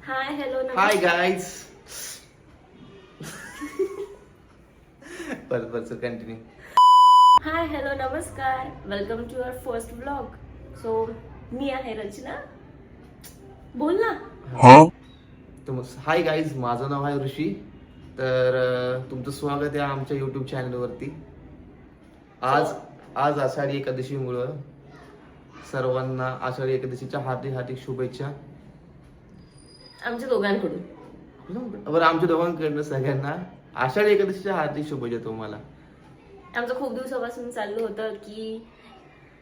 हाय hello hi guys. बस continue. Hi hello नमस्कार, welcome to your first vlog. So मी आहे रचना. बोल ना. हाय गाईज, माझं नाव आहे ऋषी. तर तुमचं स्वागत आहे आमच्या युट्यूब चॅनलवरती. आज आषाढी एकादशीमुळं सर्वांना आषाढी एकादशीच्या हार्दिक हार्दिक शुभेच्छा आमच्या दोघांकडून. बरं, आमच्या दोघांकडनं सगळ्यांना आषाढी एकादशीच्या हार्दिक शुभेच्छा तुम्हाला. आमचं खूप दिवसापासून चाललं होतं की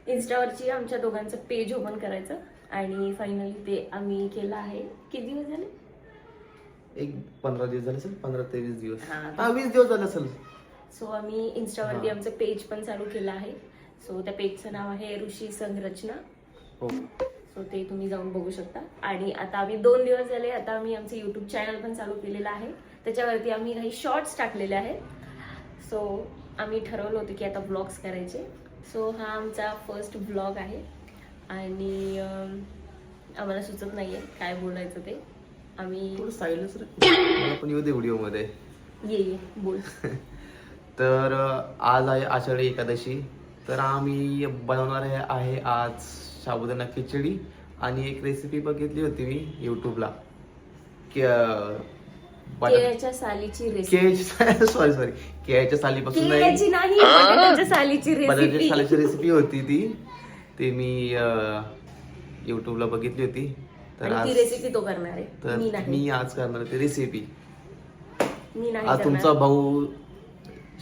इन्स्टावरची आमच्या दोघांचं पेज ओपन करायचं आणि फायनली ते आम्ही केलं आहे. किती दिवस झाले? एक 15 दिवस झाले असेल, 15-23 दिवस. हा. 20 दिवस झाले असेल. सो आम्ही इन्स्टावरती आमचं पेज पण चालू केलं आहे. सो त्या पेजचं नाव आहे ऋषी संग रचना. हो. सो ते तुम्ही जाऊन बघू शकता. आणि आता आम्ही 2 दिवस झाले, आता आम्ही आमचं युट्यूब चॅनल पण चालू केलेलं आहे. त्याच्यावरती आम्ही काही शॉर्ट्स टाकलेले आहेत. सो आम्ही ठरवलं होतं की आता व्लॉग्स करायचे. सो हा आमचा फर्स्ट व्लॉग आहे आणि आम्हाला सुचत नाहीये काय बोलायचं ते. आम्ही साईडच मला पण येऊ दे व्हिडिओ मध्ये. ये बोल. तर आज आहे आषाढी एकादशी. तर आम्ही बनवणार आहे आज साबुदाणा खिचडी. आणि एक रेसिपी बघितली होती मी युट्यूबला, केळ्याच्या सालीची रेसिपी. सॉरी केळ्याच्या सालीपासून केळ्याची नाही, बटाट्याच्या सालीची बटाट्याच्या सालीची रेसिपी. रेसिपी होती ती मी युट्यूबला बघितली होती. तर आणि ती रेसिपी तो करणार आहे, तर मी नाही. मी आज करणार ती रेसिपी. मी नाही आज तुमचा करणार. भाऊ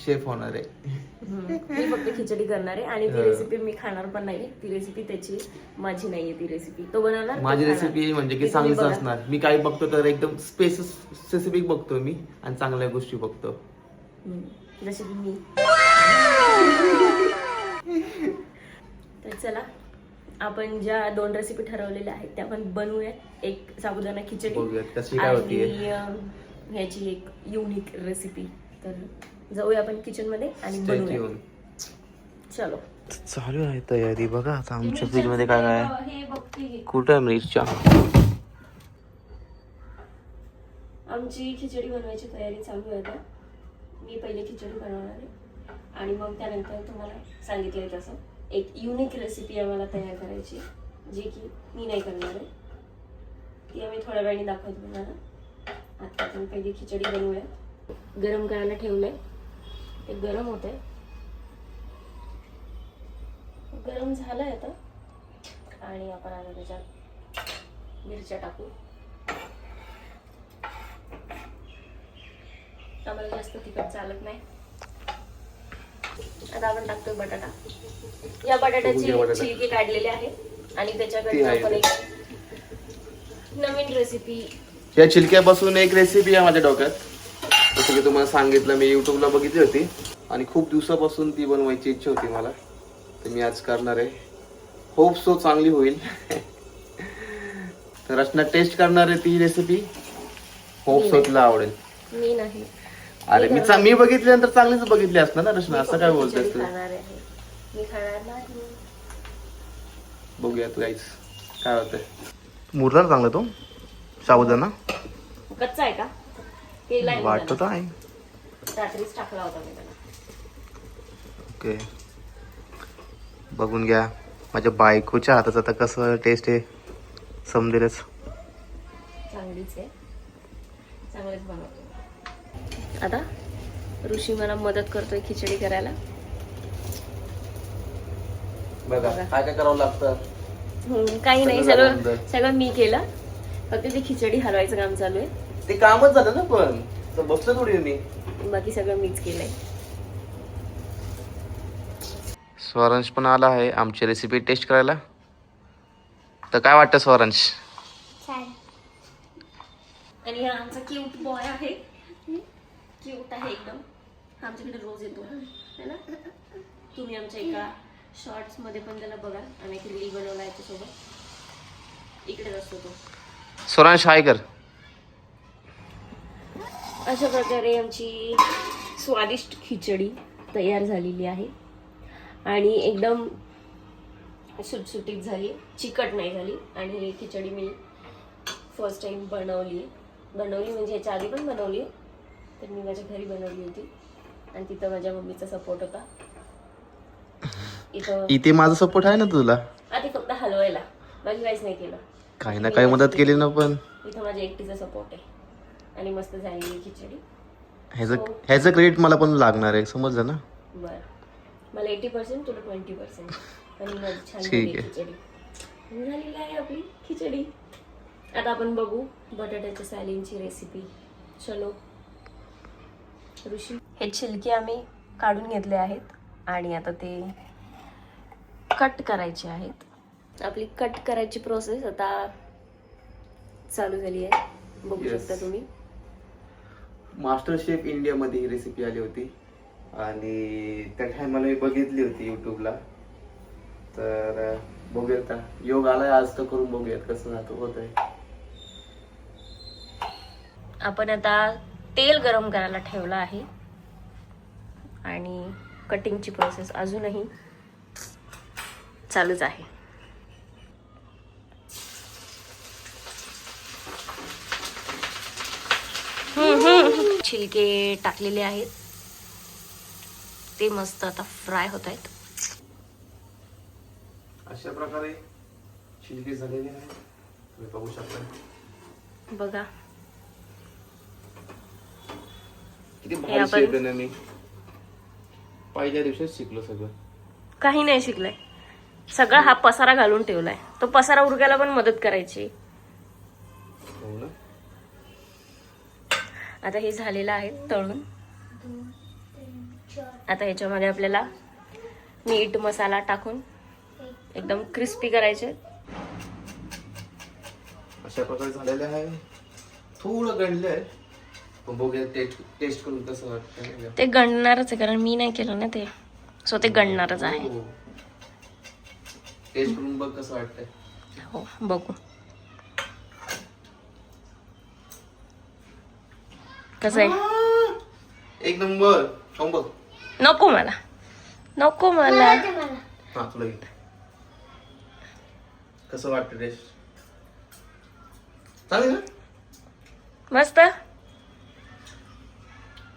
शेफ होणार आहे. मी फक्त खिचडी करणार आहे आणि ती रेसिपी मी खाणार पण नाही. ती रेसिपी त्याची, माझी नाहीये ती रेसिपी. तो बनवणार, माझी रेसिपी म्हणजे की चांगलीच असणार. मी काही बघतो तर एकदम स्पेसिफिक बघतो मी आणि चांगल्या गोष्टी बघतो. जसे की मी. तर चला, आपण ज्या 2 रेसिपी ठरवलेल्या आहेत त्या आपण बनवूया. एक साबुदाणा खिचडी बघूयात कशी काय होती. आणि ह्याची एक युनिक रेसिपी. तर जाऊया आपण किचन मध्ये आणि बनवूया. चलो. चालू आहे तयारी. बघा आता आमच्या फ्रीज मध्ये काय काय आहे. हे बघते घे. कुठं मिरच्या. आमची खिचडी बनवायची तयारी चालू आहे आता. मी पहिले खिचडी बनवणार आहे आणि मग त्यानंतर तुम्हाला सांगितलंय तसं एक युनिक रेसिपी आम्हाला तयार करायची, जी की मी नाही करणार आहे. ती आम्ही थोड्या वेळाने दाखवतो तुम्हाला. आता आपण पहिली खिचडी बनवूया. गरम करायला ठेवलंय, ते गरम होत आहे. गरम झालंय आता आणि आपण आता त्याच्यात मिरच्या टाकू. आम्हाला जास्त तिखट चालत नाही. आता आपण टाकतोय बटाटा. या बटाट्याची छिलके काढलेले आहे आणि त्याच्याकडे आपण एक नवीन रेसिपी. या छिलक्यापासून एक रेसिपी आहे माझ्या डोक्यात. जसं की तुम्हाला सांगितलं, मी युट्यूबला बघितली होती आणि खूप दिवसापासून ती बनवायची इच्छा होती मला. तर मी आज करणार आहे. होप सो चांगली होईल. तर रचना टेस्ट करणार आहे ती रेसिपी. होप सो तुला आवडेल. मी नाही. अरे मी बघितल्यानंतर चांगलीच बघितली असणार ना रचना, असं काय बोलतेस तू. मी खाणार नाही. बघूया तू गाईस काय होतंय. मुरला चांगला तो साबुदाणा. कच्चा आहे का? केलाय वाटत आहे. रात्रीच टाकला होता मी त्याला. ओके, बघून घ्या. माझ्या बायकोच्या हाताचं आता कसं टेस्ट आहे समजेलच. चांगलीच आहे, चांगलेच बनवतो. आता ऋषी मला मदत करतोय खिचडी करायला. बघा काय काय करावं लागतं. काही नाही, सगळं मी केलं. फक्त ती खिचडी हलवायचं काम चालू आहे. ते कामच झालं ना, पण बसलो थोडी मी. बाकी सगळं मीच केलंय. स्वरांश पण आला आहे आमची रेसिपी टेस्ट करायला. तर काय वाटतं स्वरांश? आणि हा आमचा क्यूट बॉय आहे. क्यूट आहे एकदम. आमच्याकडे रोज येतो है ना. तुम्ही आमच्या एका शॉर्ट्स मध्ये पण त्याला बघा. आम्ही एक रील बनवला याच्यासोबत. इकडेच असतो तो. स्वरांश हाय कर. अशा प्रकारे आमची स्वादिष्ट खिचडी तयार झालेली आहे आणि एकदम सुटसुटीत झाली, चिकट नाही झाली. आणि ही खिचडी मी फर्स्ट टाइम बनवली म्हणजे याच्या आधी पण बनवली, तर मी माझ्या घरी बनवली होती आणि तिथं माझ्या मम्मीचा सपोर्ट होता. इथे माझा सपोर्ट आहे ना तुला, आधी फक्त हलवायला, बाकी काहीच नाही केलं. काही ना काही मदत केली ना. पण इथं माझ्या एकटीचा सपोर्ट आहे आणि मस्त झालेली खिचडी. ह्याचं क्रेडिट मला पण लागणार आहे, समजलं ना. बरं, मला 80%, तुला 20%. आणि माझी छान ठीक आहे. खिचडी झालेली आहे आपली खिचडी. आता आपण बघू बटाट्याच्या सालींची रेसिपी. चलो ऋषी, हे छिलके आम्ही काढून घेतले आहेत आणि आता ते कट करायचे आहेत. आपली कट करायची प्रोसेस आता चालू झाली आहे, बघू Yes. शकता तुम्ही. मास्टर शेफ इंडिया मध्ये ही रेसिपी आली होती आणि त्या टायमाला मी बघितली होती युट्यूबला. तर बघूयात, योग आलाय आज तर करून बघूयात कसं होत आहे. आपण आता तेल गरम करायला ठेवलं आहे आणि कटिंगची प्रोसेस अजूनही चालूच आहे. छिलके टाकलेले आहेत, ते मस्त आता फ्राय होत आहेत. अशा प्रकारे छिलके झालेले आहेत, तुम्ही बघू शकता. बघा किती हे भारी आपण- शेफ आहे ना. मी पहिल्या दिवशीच शिकलो सगळं. काही नाही शिकलंय, सगळा हा पसारा घालून ठेवलाय. तो पसारा उरकायला पण मदत करायची. हो ना. आता हे झालेलं आहे तळून. आता ह्याच्यामध्ये आपल्याला मीठ मसाला टाकून एकदम क्रिस्पी करायचे. अशा प्रकारे झालेले आहे. थोडं गणलंय, पण बघूया टेस्ट करून कसं वाटतं. ते गणणारच आहे, कारण मी नाही केलं ना ते, सो ते गणणारच आहे. टेस्ट करून बघ कसं वाटतंय. हो बघू कसं आहे. एक नंबर. खाऊन बघ. नको मला, नको मला. हा तुला घे. कसं वाटतं टेस्ट? चालेल ना. मस्त.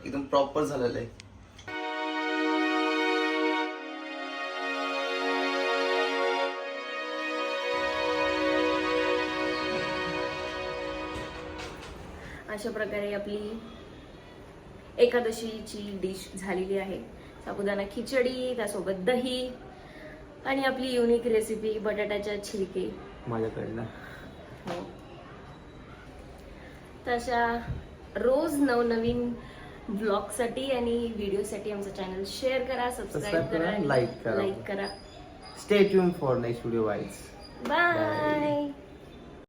एकदम प्रॉपर झालेलं आहे. अशा प्रकारे आपली एकादशीची डिश झालेली आहे. साबुदाणा खिचडी, त्यासोबत दही आणि आपली युनिक रेसिपी बटाट्याच्या छिलके माझ्याकडनं. हो. तशा रोज नवनवीन ब्लॉगसाठी आणि व्हिडिओसाठी आमचं चॅनल शेअर करा, सबस्क्राईब करा, लाईक करा. लाईक करा. Stay tune for next video wise. Bye.